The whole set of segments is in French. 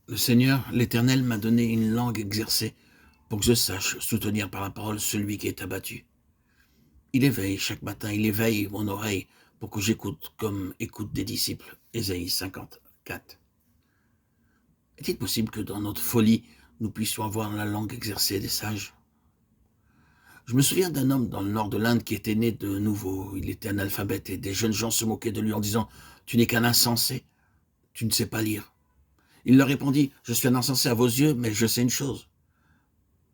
Le Seigneur, l'Éternel, m'a donné une langue exercée pour que je sache soutenir par la parole celui qui est abattu. Il éveille chaque matin, il éveille mon oreille pour que j'écoute comme écoute des disciples. Ésaïe 54. Est-il possible que dans notre folie, nous puissions avoir la langue exercée des sages? Je me souviens d'un homme dans le nord de l'Inde qui était né de nouveau. Il était analphabète et des jeunes gens se moquaient de lui en disant « Tu n'es qu'un insensé, tu ne sais pas lire ». Il leur répondit « Je suis un insensé à vos yeux, mais je sais une chose.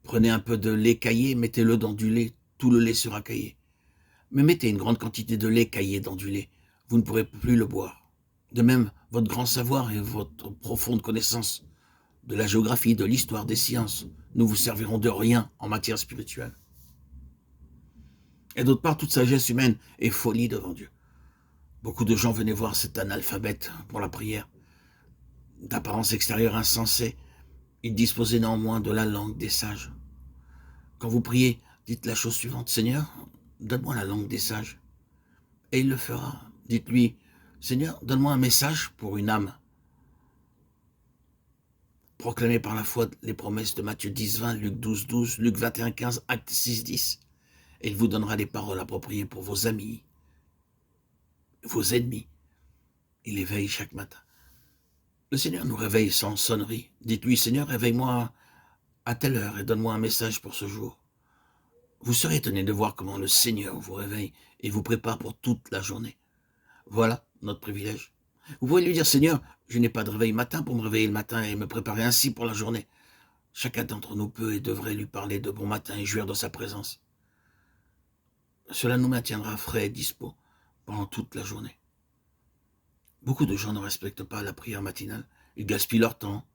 Prenez un peu de lait caillé, mettez-le dans du lait, tout le lait sera caillé. Mais mettez une grande quantité de lait caillé dans du lait, vous ne pourrez plus le boire. De même, votre grand savoir et votre profonde connaissance de la géographie, de l'histoire, des sciences, ne vous serviront de rien en matière spirituelle. » Et d'autre part, toute sagesse humaine est folie devant Dieu. Beaucoup de gens venaient voir cet analphabète pour la prière. D'apparence extérieure insensée, il disposait néanmoins de la langue des sages. Quand vous priez, dites la chose suivante, Seigneur, donne-moi la langue des sages. Et il le fera. Dites-lui, Seigneur, donne-moi un message pour une âme. Proclamez par la foi les promesses de Matthieu 10, 20, Luc 12, 12, Luc 21, 15, Actes 6, 10. Et il vous donnera les paroles appropriées pour vos amis, vos ennemis. Il éveille chaque matin. Le Seigneur nous réveille sans sonnerie. Dites-lui, Seigneur, réveille-moi à telle heure et donne-moi un message pour ce jour. Vous serez étonné de voir comment le Seigneur vous réveille et vous prépare pour toute la journée. Voilà notre privilège. Vous pouvez lui dire, Seigneur, je n'ai pas de réveil matin pour me réveiller le matin et me préparer ainsi pour la journée. Chacun d'entre nous peut et devrait lui parler de bon matin et jouir de sa présence. Cela nous maintiendra frais et dispos pendant toute la journée. Beaucoup de gens ne respectent pas la prière matinale. Ils gaspillent leur temps.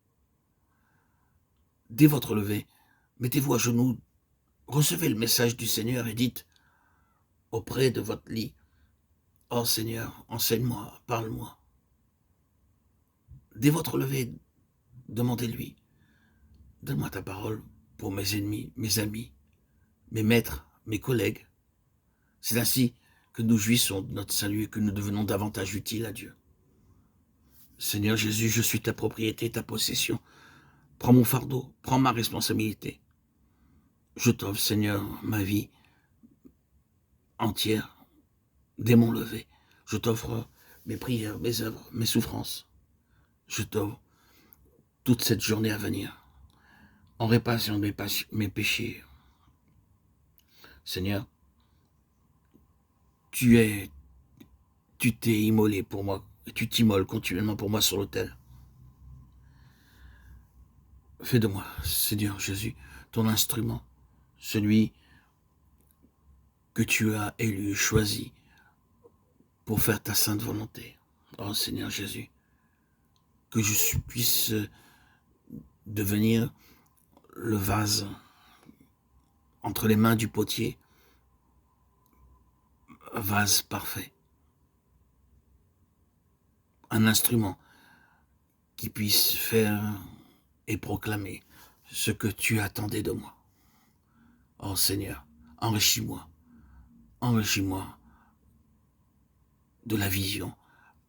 Dès votre lever, mettez-vous à genoux, recevez le message du Seigneur et dites auprès de votre lit, « Oh Seigneur, enseigne-moi, parle-moi. » Dès votre lever, demandez-lui, « Donne-moi ta parole pour mes ennemis, mes amis, mes maîtres, mes collègues. » C'est ainsi que nous jouissons de notre salut et que nous devenons davantage utiles à Dieu. Seigneur Jésus, je suis ta propriété, ta possession. Prends mon fardeau, prends ma responsabilité. Je t'offre, Seigneur, ma vie entière, dès mon lever. Je t'offre mes prières, mes œuvres, mes souffrances. Je t'offre toute cette journée à venir, en réparation de mes péchés. Seigneur, tu t'es immolé pour moi, et tu t'immoles continuellement pour moi sur l'autel. Fais de moi, Seigneur Jésus, ton instrument, celui que tu as élu, choisi, pour faire ta sainte volonté. Oh Seigneur Jésus, que je puisse devenir le vase entre les mains du potier, un vase parfait, un instrument qui puisse faire et proclamer ce que tu attendais de moi. Oh Seigneur, enrichis-moi de la vision,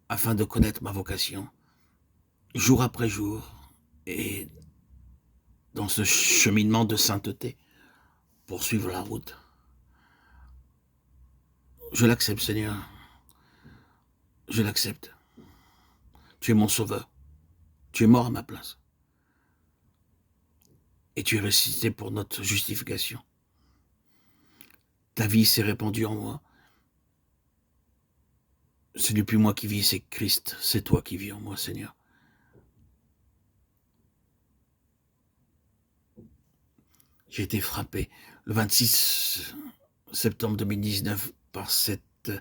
afin de connaître ma vocation, jour après jour, et dans ce cheminement de sainteté, poursuivre la route. Je l'accepte, Seigneur, je l'accepte. Tu es mon sauveur, tu es mort à ma place, et tu es ressuscité pour notre justification. Ta vie s'est répandue en moi. Ce n'est plus moi qui vis, c'est Christ, c'est toi qui vis en moi, Seigneur. J'ai été frappé le 26 septembre 2019 par cette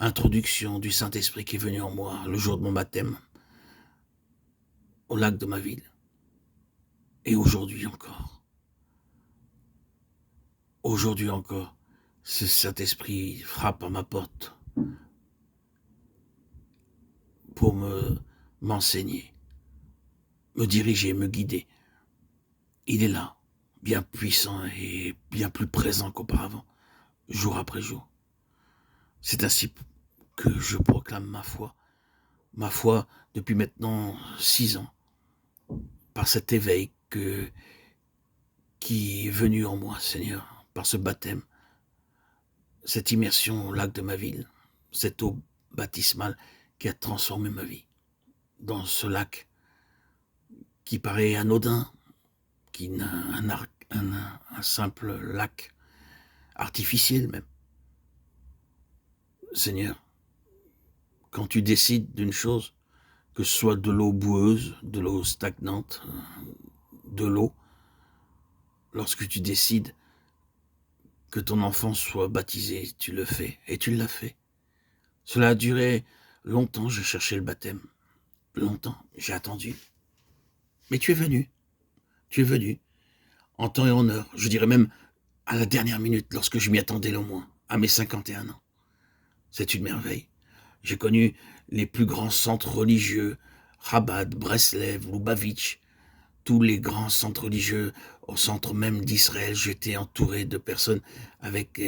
introduction du Saint-Esprit qui est venu en moi le jour de mon baptême au lac de ma ville. Et aujourd'hui encore. Aujourd'hui encore, ce Saint-Esprit frappe à ma porte pour m'enseigner, me diriger, me guider. Il est là, bien puissant et bien plus présent qu'auparavant, jour après jour. C'est ainsi que je proclame ma foi depuis maintenant 6 ans. par cet éveil qui est venu en moi, Seigneur, par ce baptême, cette immersion au lac de ma ville, cette eau baptismale qui a transformé ma vie. Dans ce lac qui paraît anodin, qui n'a un simple lac artificiel même. Seigneur, quand tu décides d'une chose, que ce soit de l'eau boueuse, de l'eau stagnante, de l'eau, lorsque tu décides que ton enfant soit baptisé, tu le fais, et tu l'as fait. Cela a duré longtemps, j'ai cherché le baptême, longtemps, j'ai attendu. Mais tu es venu, en temps et en heure, je dirais même à la dernière minute, lorsque je m'y attendais le moins, à mes 51 ans. C'est une merveille. J'ai connu les plus grands centres religieux, Chabad, Breslev, Lubavitch, tous les grands centres religieux, au centre même d'Israël. J'étais entouré de personnes avec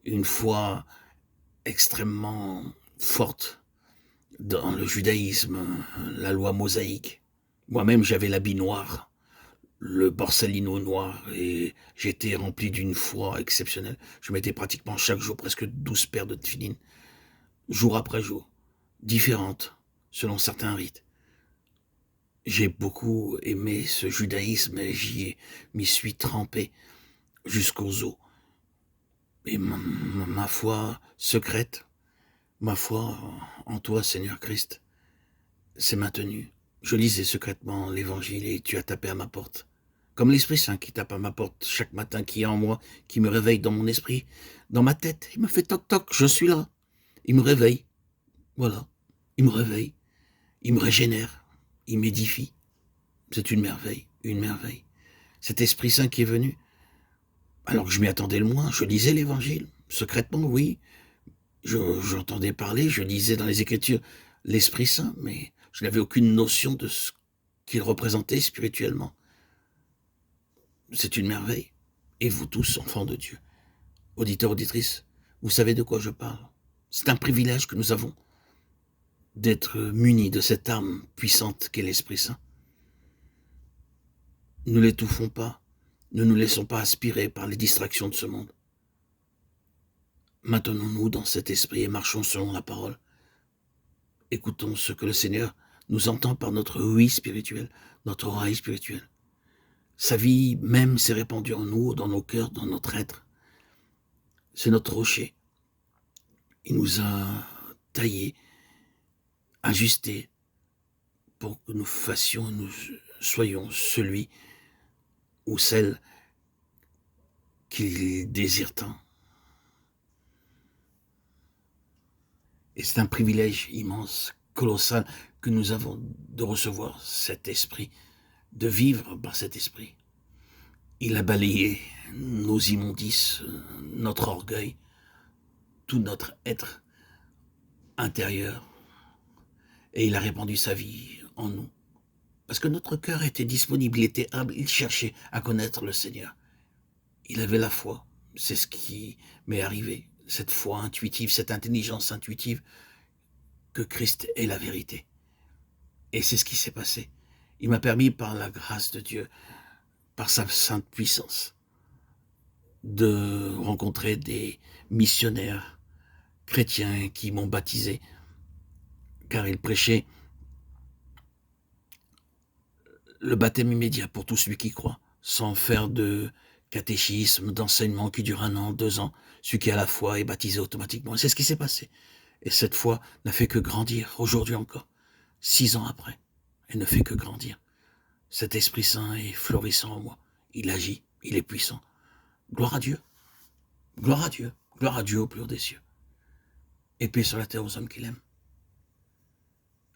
une foi extrêmement forte dans le judaïsme, la loi mosaïque. Moi-même, j'avais l'habit noir, le borsalino noir, et j'étais rempli d'une foi exceptionnelle. Je mettais pratiquement chaque jour presque 12 paires de tefilines, jour après jour, différentes, selon certains rites. J'ai beaucoup aimé ce judaïsme et m'y suis trempé jusqu'aux os. Et ma foi secrète, ma foi en toi, Seigneur Christ, s'est maintenue. Je lisais secrètement l'évangile et tu as tapé à ma porte. Comme l'Esprit Saint qui tape à ma porte chaque matin, qui est en moi, qui me réveille dans mon esprit, dans ma tête. Il me fait toc toc, je suis là. Il me réveille. Voilà. Il me réveille. Il me régénère. Il m'édifie. C'est une merveille, une merveille. Cet Esprit Saint qui est venu, alors que je m'y attendais le moins, je lisais l'Évangile, secrètement, oui. J'entendais parler, je lisais dans les Écritures l'Esprit Saint, mais je n'avais aucune notion de ce qu'il représentait spirituellement. C'est une merveille. Et vous tous, enfants de Dieu, auditeurs, auditrices, vous savez de quoi je parle. C'est un privilège que nous avons d'être munis de cette arme puissante qu'est l'Esprit Saint. Ne l'étouffons pas, ne nous laissons pas aspirer par les distractions de ce monde. Maintenons-nous dans cet esprit et marchons selon la parole. Écoutons ce que le Seigneur nous entend par notre oui spirituel, notre oreille spirituelle. Sa vie même s'est répandue en nous, dans nos cœurs, dans notre être. C'est notre rocher. Il nous a taillés, ajustés, pour que nous fassions, nous soyons celui ou celle qu'il désire tant. Et c'est un privilège immense, colossal, que nous avons de recevoir cet esprit, de vivre par cet esprit. Il a balayé nos immondices, notre orgueil, tout notre être intérieur, et il a répandu sa vie en nous. Parce que notre cœur était disponible, il était humble, il cherchait à connaître le Seigneur. Il avait la foi, c'est ce qui m'est arrivé, cette foi intuitive, cette intelligence intuitive, que Christ est la vérité. Et c'est ce qui s'est passé. Il m'a permis, par la grâce de Dieu, par sa sainte puissance, de rencontrer des missionnaires chrétiens qui m'ont baptisé, car ils prêchaient le baptême immédiat pour tout celui qui croit, sans faire de catéchisme, d'enseignement qui dure 1 an, 2 ans. Celui qui a la foi est baptisé automatiquement. Et c'est ce qui s'est passé. Et cette foi n'a fait que grandir, aujourd'hui encore, 6 ans après. Elle ne fait que grandir. Cet Esprit Saint est florissant en moi. Il agit, il est puissant. Gloire à Dieu. Gloire à Dieu. Gloire à Dieu au plus haut des cieux. Et paix sur la terre aux hommes qu'il aime.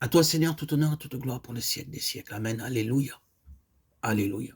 À toi, Seigneur, tout honneur et toute gloire pour les siècles des siècles. Amen. Alléluia. Alléluia.